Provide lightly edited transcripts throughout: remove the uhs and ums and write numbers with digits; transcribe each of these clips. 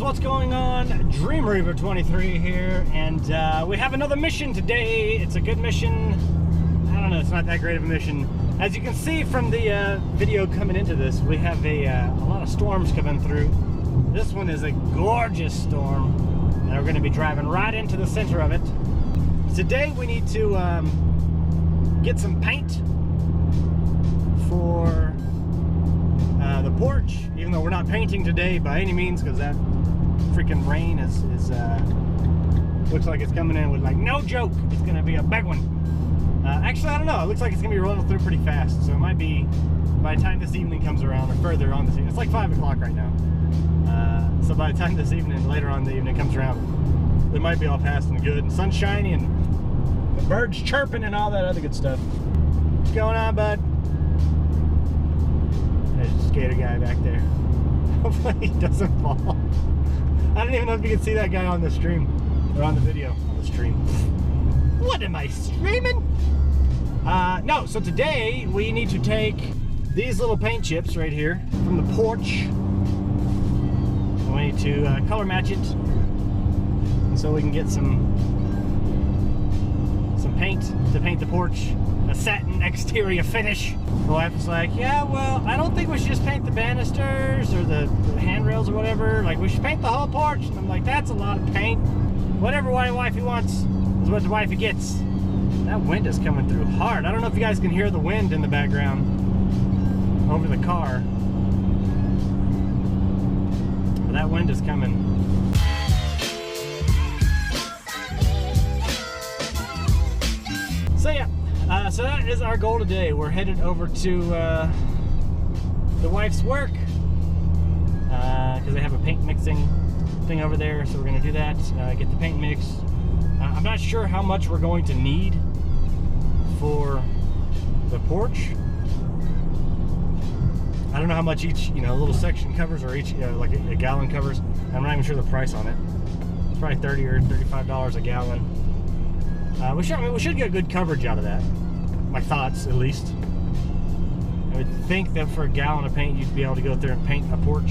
What's going on? Dream Reaver 23 here, and we have another mission today. It's a good mission. I don't know, it's not that great of a mission. As you can see from the video coming into this, we have a lot of storms coming through. This one is a gorgeous storm, and we're going to be driving right into the center of it. Today we need to get some paint for the porch, even though we're not painting today by any means, because that freaking rain is looks like it's coming in with, like, no joke, it's gonna be a big one. Actually, I don't know, it looks like it's gonna be rolling through pretty fast, so it might be by the time this evening comes around, or further on this evening. It's like 5 o'clock right now, so by the time this evening, later on in the evening comes around, it might be all past and good, and sun's shining and the birds chirping and all that other good stuff. What's going on, bud? There's a skater guy back there. Hopefully he doesn't fall. I don't even know if you can see that guy on the stream, or on the video, on the stream. What am I streaming? No, so today we need to take these little paint chips right here from the porch. We need to color match it, so we can get some paint to paint the porch, a satin exterior finish. The wife was like, yeah, well, I don't think we should just paint the banisters or the handrails or whatever. Like, we should paint the whole porch. And I'm like, that's a lot of paint. Whatever wifey wants is what the wifey gets. That wind is coming through hard. I don't know if you guys can hear the wind in the background over the car, but that wind is coming. So yeah, so that is our goal today. We're headed over to the wife's work because they have a paint mixing thing over there. So we're going to do that, get the paint mixed. I'm not sure how much we're going to need for the porch. I don't know how much each, little section covers, or each, like a gallon covers. I'm not even sure the price on it. It's probably $30 or $35 a gallon. We should get good coverage out of that. My thoughts, at least. I would think that for a gallon of paint, you'd be able to go through and paint a porch.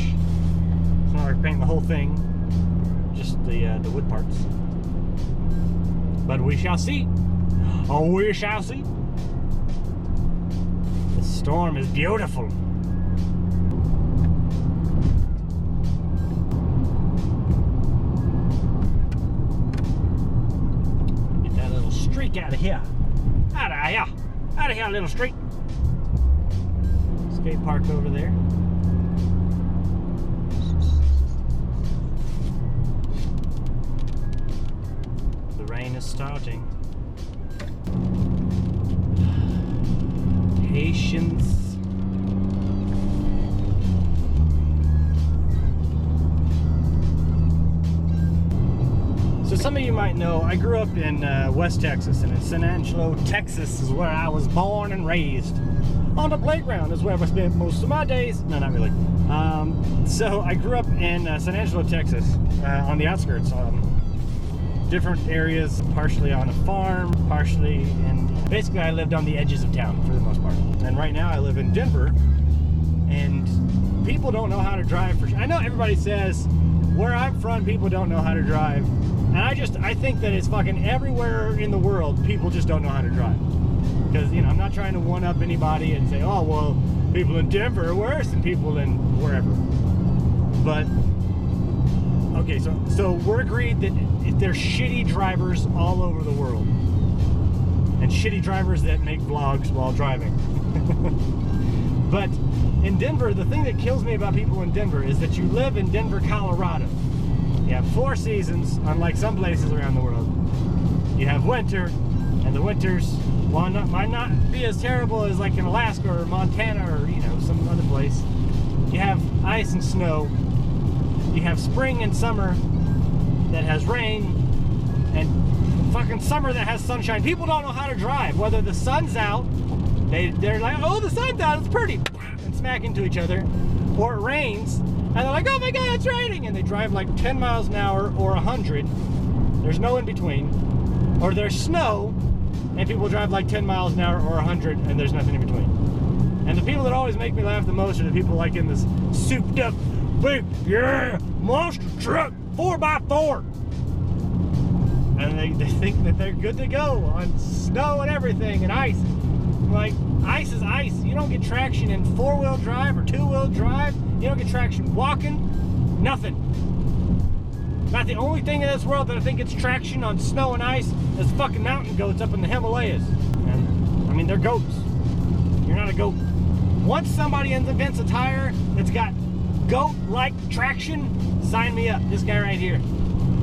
It's not like painting the whole thing, just the wood parts. But we shall see. Oh, we shall see. The storm is beautiful. Out of here. Out of here. Out of here, little street. Skate park over there. The rain is starting. Patience. So some of you might know, I grew up in West Texas, and in San Angelo, Texas is where I was born and raised. On the playground is where I spent most of my days. No, not really. So I grew up in San Angelo, Texas, on the outskirts, different areas, partially on a farm, partially in, basically I lived on the edges of town for the most part. And right now I live in Denver, and people don't know how to drive. I know everybody says, where I'm from, people don't know how to drive. And I think that it's fucking everywhere in the world, people just don't know how to drive. Because, I'm not trying to one-up anybody and say, oh, well, people in Denver are worse than people in wherever. But, okay, so we're agreed that there's shitty drivers all over the world. And shitty drivers that make vlogs while driving. But in Denver, the thing that kills me about people in Denver is that you live in Denver, Colorado. You have 4 seasons, unlike some places around the world. You have winter, and the winters might not be as terrible as like in Alaska or Montana or some other place. You have ice and snow. You have spring and summer that has rain, and fucking summer that has sunshine. People don't know how to drive. Whether the sun's out, they're like, oh, the sun's out, it's pretty, and smack into each other. Or it rains, and they're like, oh my God, it's raining. And they drive like 10 miles an hour or 100. There's no in between. Or there's snow, and people drive like 10 miles an hour or 100, and there's nothing in between. And the people that always make me laugh the most are the people like in this souped up, big, yeah, monster truck, 4x4. And they think that they're good to go on snow and everything and ice. Like, ice is ice. You don't get traction in 4-wheel drive or 2-wheel drive. You don't get traction walking, nothing. About the only thing in this world that I think gets traction on snow and ice is fucking mountain goats up in the Himalayas. And, I mean, they're goats. You're not a goat. Once somebody invents a tire that's got goat-like traction, sign me up. This guy right here.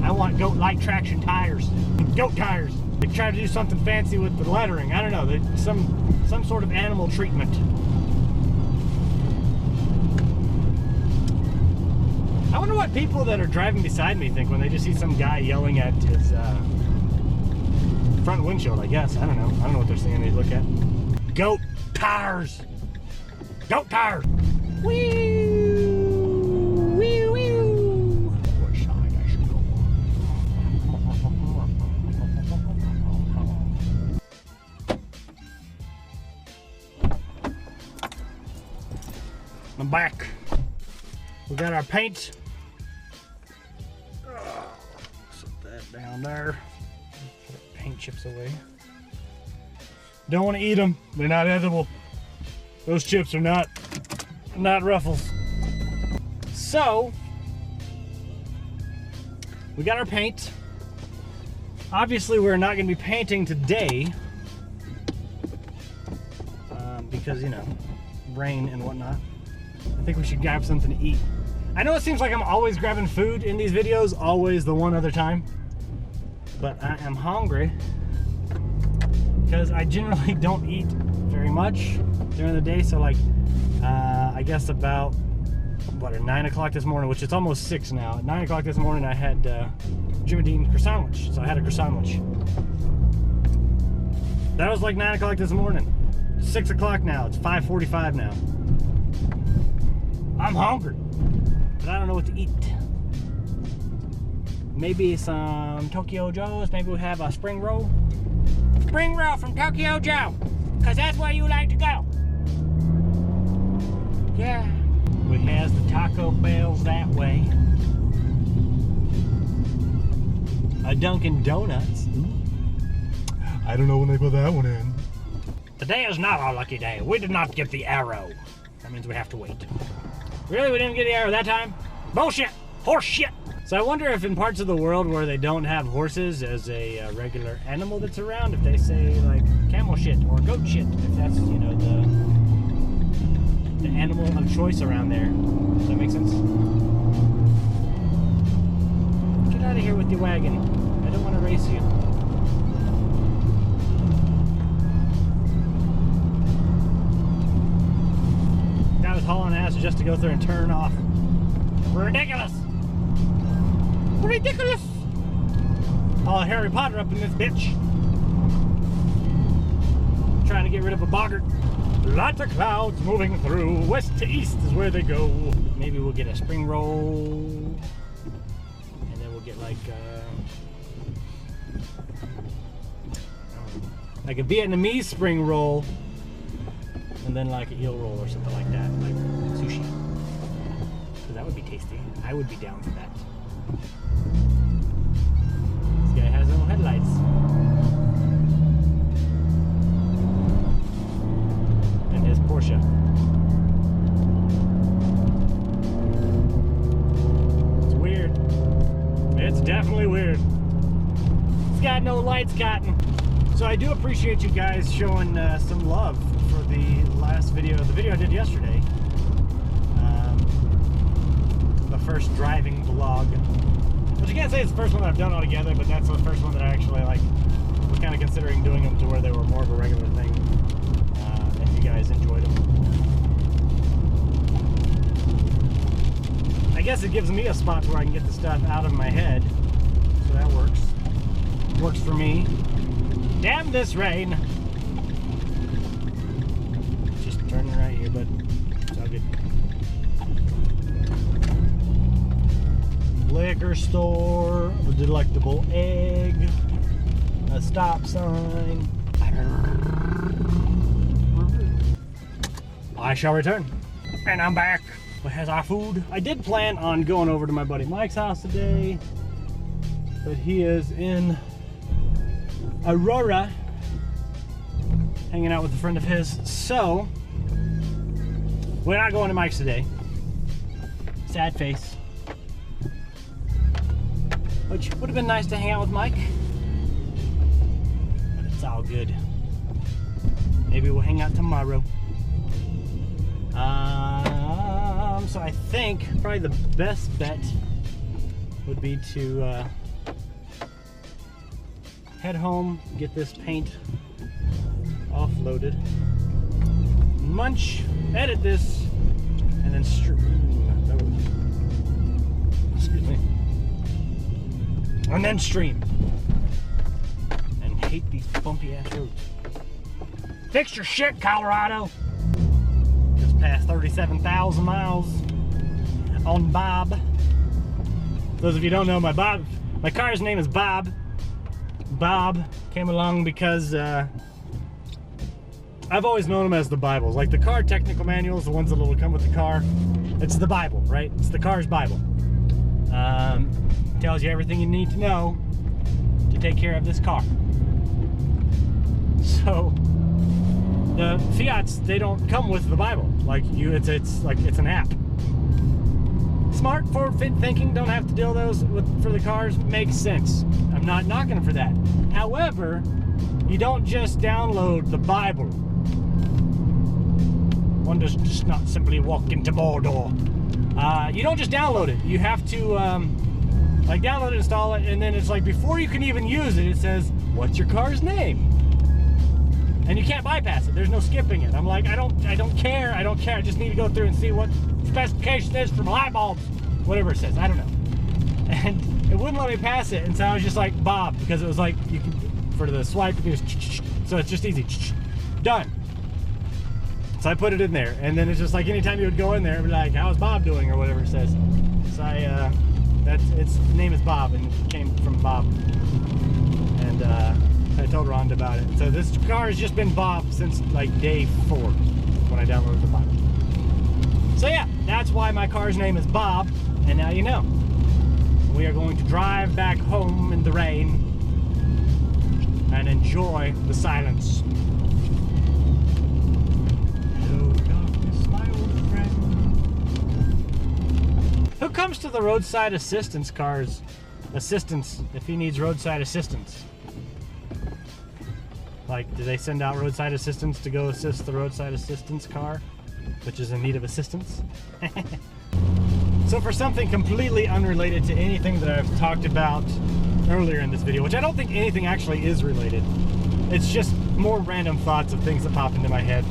I want goat-like traction tires. Goat tires. They try to do something fancy with the lettering. I don't know. Some sort of animal treatment. I wonder what people that are driving beside me think when they just see some guy yelling at his front windshield, I guess. I don't know. I don't know what they're seeing they look at. Goat tires. Goat tires. Whee! Wee wee! What side I should go on? I'm back. We got our paint. Set that down there. Put our paint chips away. Don't want to eat them. They're not edible. Those chips are not Ruffles. So, we got our paint. Obviously, we're not going to be painting today because, you know, rain and whatnot. I think we should grab something to eat. I know it seems like I'm always grabbing food in these videos, always the one other time, but I am hungry because I generally don't eat very much during the day. So like, I guess about, what, at 9 o'clock this morning, which it's almost 6 now. At 9 o'clock this morning, I had Jimmy Dean croissant sandwich, so I had a croissant sandwich. That was like 9 o'clock this morning. 6 o'clock now, it's 5:45 now. I'm hungry, but I don't know what to eat. Maybe some Tokyo Joe's, maybe we'll have a spring roll. Spring roll from Tokyo Joe, because that's where you like to go. Yeah. We has the Taco Bells that way. A Dunkin' Donuts. I don't know when they put that one in. Today is not our lucky day. We did not get the arrow. That means we have to wait. Really? We didn't get the arrow that time? Bullshit! Horse shit! So I wonder if in parts of the world where they don't have horses as a regular animal that's around, if they say like camel shit or goat shit, if that's, you know, the animal of choice around there. Does that make sense? Get out of here with your wagon. I don't want to race you. Guy was hauling ass just to go through and turn off. Ridiculous! Ridiculous! All Harry Potter up in this bitch. Trying to get rid of a boggart. Lots of clouds moving through. West to east is where they go. Maybe we'll get a spring roll. And then we'll get like a Vietnamese spring roll. And then like an eel roll or something like that. Like sushi. So that would be tasty. I would be down for that. This guy has no headlights. And his Porsche. It's weird. It's definitely weird. It's got no lights, Cotton. So I do appreciate you guys showing some love for the last video, the video I did yesterday. The first driving vlog. Which you can't say it's the first one that I've done altogether, but that's the first one that I actually like was kind of considering doing them to where they were more of a regular thing. If you guys enjoyed them. I guess it gives me a spot where I can get the stuff out of my head. So that works. Works for me. Damn this rain. Just turning right here, but it's all good. Liquor store, a delectable egg, a stop sign. I shall return. And I'm back. What has our food? I did plan on going over to my buddy Mike's house today, but he is in Aurora, hanging out with a friend of his. So, we're not going to Mike's today. Sad face. Which would have been nice to hang out with Mike. But it's all good. Maybe we'll hang out tomorrow. So I think probably the best bet would be to head home, get this paint offloaded, munch, edit this, and then stream. And hate these bumpy ass roads. Fix your shit, Colorado. Just passed 37,000 miles on Bob. Those of you who don't know, my car's name is Bob. Bob came along because I've always known him as the Bibles. Like the car technical manuals, the ones that will come with the car. It's the Bible, right? It's the car's Bible. Tells you everything you need to know to take care of this car. So the Fiats, they don't come with the Bible. Like it's like it's an app. Smart, forward thinking, don't have to deal those for the cars. Makes sense. I'm not knocking them for that. However, you don't just download the Bible. One does just not simply walk into Mordor. You don't just download it. You have to like download it, install it, and then it's like before you can even use it, it says, "What's your car's name?" And you can't bypass it. There's no skipping it. I'm like, I don't care. I don't care. I just need to go through and see what specification is for my light bulbs. Whatever it says. I don't know. And it wouldn't let me pass it. And so I was just like, Bob, because it was like, you can, for the swipe, you can just, so it's just easy. Done. So I put it in there. And then it's just like, anytime you would go in there, it'd be like, how's Bob doing? Or whatever it says. So its name is Bob, and it came from Bob. And, I told Rhonda about it. So this car has just been Bob since like day 4 when I downloaded the Bible. So yeah, that's why my car's name is Bob, and now you know. We are going to drive back home in the rain and enjoy the silence. Hello, darkness, my old friend. Who comes to the roadside assistance cars? Assistance, if he needs roadside assistance. Like, do they send out roadside assistance to go assist the roadside assistance car, which is in need of assistance? So for something completely unrelated to anything that I've talked about earlier in this video, which I don't think anything actually is related, it's just more random thoughts of things that pop into my head.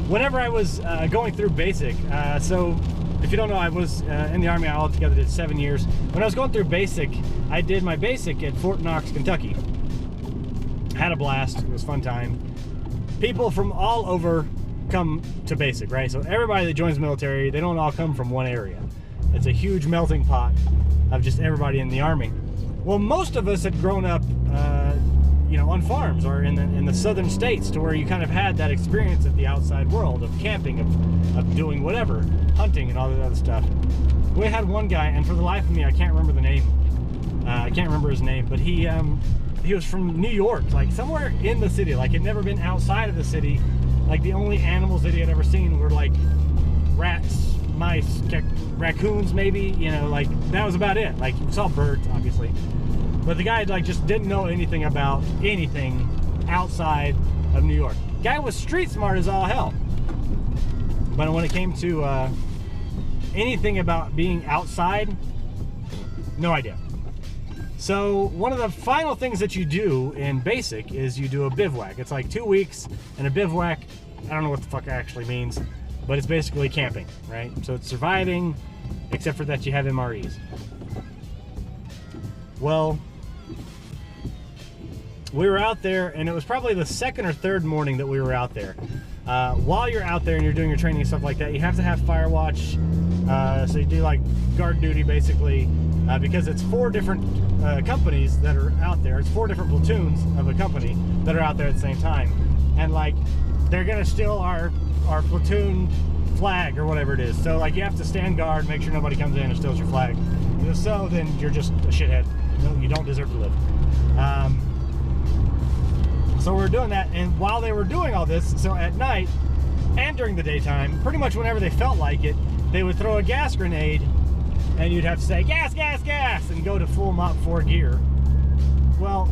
Whenever I was going through basic, so if you don't know, I was in the Army. I altogether did 7 years. When I was going through basic, I did my basic at Fort Knox, Kentucky. Had a blast. It was a fun time. People from all over come to basic, right? So everybody that joins the military, they don't all come from one area. It's a huge melting pot of just everybody in the Army. Well, most of us had grown up, you know, on farms or in the southern states, to where you kind of had that experience of the outside world, of camping, of doing whatever, hunting and all that other stuff. We had one guy, and for the life of me, I can't remember the name. I can't remember his name, but he was from New York, like somewhere in the city, like he'd never been outside of the city. Like the only animals that he had ever seen were like rats, mice, raccoons maybe, you know, like that was about it. Like you saw birds, obviously. But the guy like just didn't know anything about anything outside of New York. Guy was street smart as all hell. But when it came to anything about being outside, no idea. So one of the final things that you do in basic is you do a bivouac. It's like 2 weeks, and a bivouac, I don't know what the fuck it actually means, but it's basically camping, right? So it's surviving, except for that you have MREs. Well, we were out there, and it was probably the second or third morning that we were out there. While you're out there and you're doing your training and stuff like that, you have to have fire watch. So you do like guard duty basically, because it's 4 different companies that are out there. It's 4 different platoons of a company that are out there at the same time, and like they're gonna steal our platoon flag or whatever it is. So like you have to stand guard, make sure nobody comes in and steals your flag. If so, then you're just a shithead. You don't deserve to live. So we were doing that, and while they were doing all this, so at night and during the daytime, pretty much whenever they felt like it, they would throw a gas grenade, and you'd have to say, gas, gas, gas, and go to full Mop 4 gear. Well,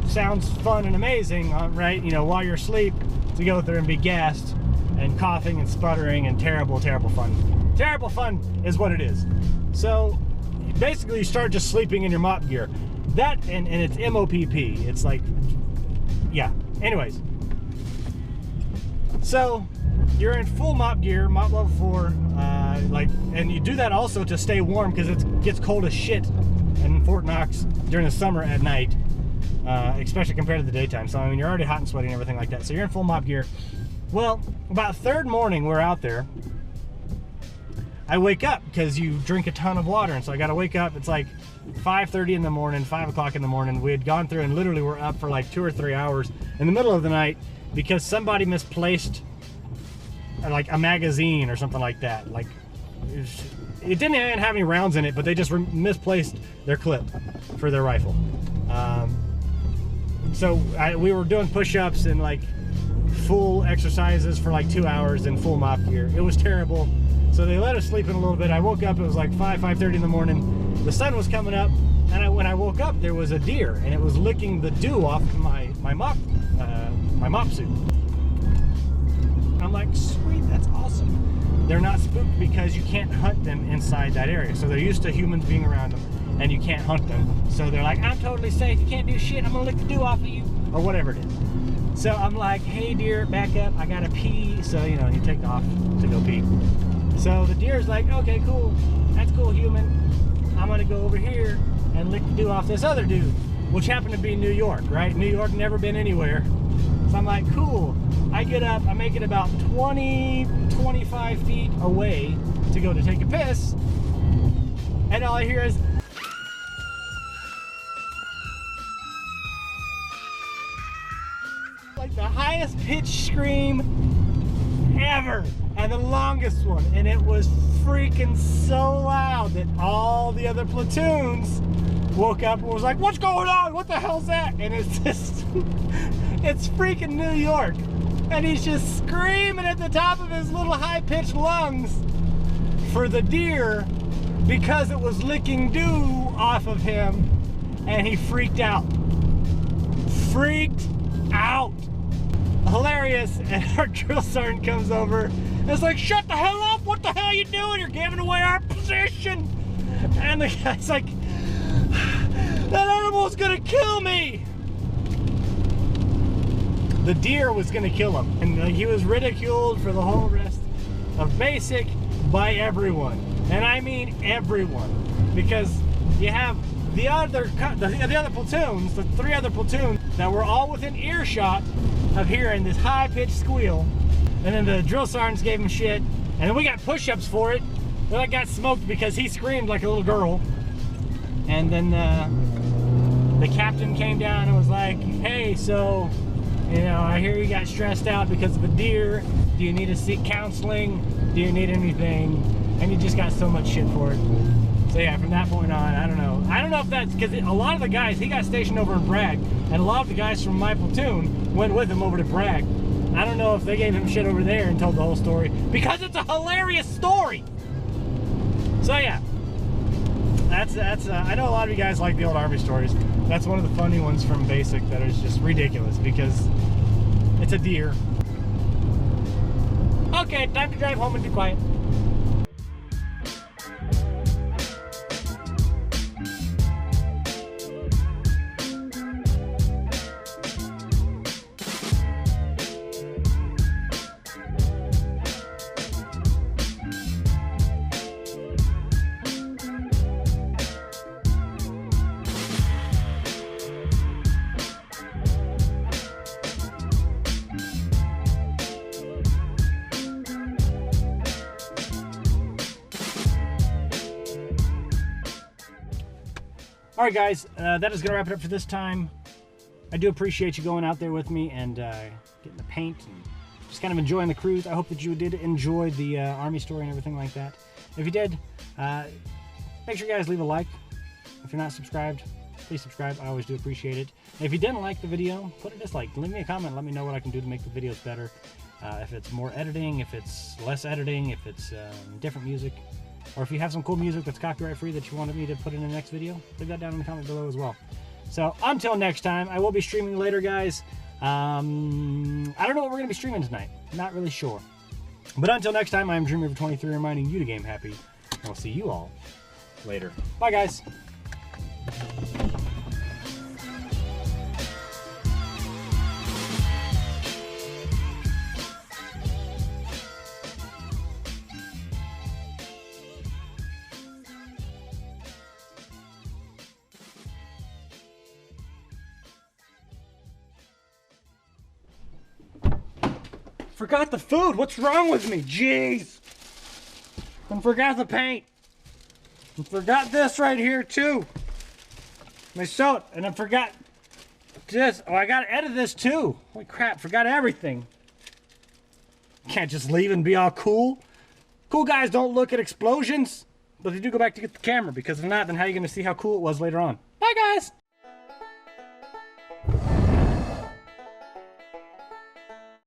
sounds fun and amazing, right? You know, while you're asleep, to go through and be gassed, and coughing and sputtering, and terrible, terrible fun. Terrible fun is what it is. So, basically you start just sleeping in your mop gear. That, and it's MOPP. It's like, yeah. Anyways. So, you're in full mop gear, mop level 4, and you do that also to stay warm because it gets cold as shit in Fort Knox during the summer at night, especially compared to the daytime. So, I mean, you're already hot and sweaty and everything like that. So, you're in full mop gear. Well, about third morning, we're out there. I wake up because you drink a ton of water, and so I got to wake up. It's like 5:30 in the morning, 5 o'clock in the morning. We had gone through and literally were up for like 2 or 3 hours in the middle of the night because somebody misplaced like a magazine or something like that. Like it didn't even have any rounds in it, but they just misplaced their clip for their rifle. So we were doing push-ups and like full exercises for like 2 hours in full mop gear. It was terrible. So they let us sleep in a little bit. I woke up, it was like 5:30 in the morning. The sun was coming up, and when I woke up, there was a deer, and it was licking the dew off of my mop suit. I'm like, sweet, that's awesome. They're not spooked because you can't hunt them inside that area. So they're used to humans being around them, and you can't hunt them. So they're like, I'm totally safe. You can't do shit. I'm gonna lick the dew off of you, or whatever it is. So I'm like, hey deer, back up. I gotta pee. So you know, you take off to go pee. So the deer's like, okay, cool. That's cool, human. I'm gonna go over here and lick the dew off this other dude, which happened to be New York, right? New York, never been anywhere. So I'm like, cool. I get up, I make it about 20, 25 feet away to go to take a piss, and all I hear is like the highest pitched scream ever, and the longest one, and it was freaking so loud that all the other platoons woke up and was like, what's going on? What the hell's that? And it's just it's freaking New York, and he's just screaming at the top of his little high-pitched lungs for the deer because it was licking dew off of him, and he freaked out. Hilarious. And our drill sergeant comes over and it's like, shut the hell up, what the hell are you doing? You're giving away our position. And the guy's like, that animal's gonna kill me. The deer was gonna kill him, and he was ridiculed for the whole rest of basic by everyone, and I mean everyone, because you have the other platoons, the 3 other platoons that were all within earshot of hearing this high-pitched squeal, and then the drill sergeants gave him shit, and then we got push-ups for it. Well, I got smoked because he screamed like a little girl, and then the captain came down and was like, hey, so, you know, I hear you got stressed out because of a deer. Do you need to seek counseling? Do you need anything? And he just got so much shit for it. So yeah, from that point on, I don't know. I don't know if that's because a lot of the guys, he got stationed over in Bragg, and a lot of the guys from my platoon went with him over to Bragg. I don't know if they gave him shit over there and told the whole story, because it's a hilarious story. So yeah, that's I know a lot of you guys like the old Army stories. That's one of the funny ones from Basic that is just ridiculous because it's a deer. Okay, time to drive home and be quiet. All right, guys, that is going to wrap it up for this time. I do appreciate you going out there with me and getting the paint and just kind of enjoying the cruise. I hope that you did enjoy the Army story and everything like that. If you did, make sure you guys leave a like. If you're not subscribed, please subscribe. I always do appreciate it. And if you didn't like the video, put a dislike. Leave me a comment. Let me know what I can do to make the videos better. If it's more editing, if it's less editing, if it's different music, or if you have some cool music that's copyright free that you wanted me to put in the next video, leave that down in the comment below as well. So until next time, I will be streaming later, guys. I don't know what we're going to be streaming tonight. Not really sure. But until next time, I am Dreamer23 reminding you to game happy. And I'll see you all later. Bye, guys. Forgot the food. What's wrong with me? Jeez. And forgot the paint. And forgot this right here too. My soda. And I forgot this. Oh, I gotta edit this too. Holy crap, forgot everything. Can't just leave and be all cool. Cool guys don't look at explosions, but they do go back to get the camera, because if not, then how are you gonna see how cool it was later on? Bye, guys.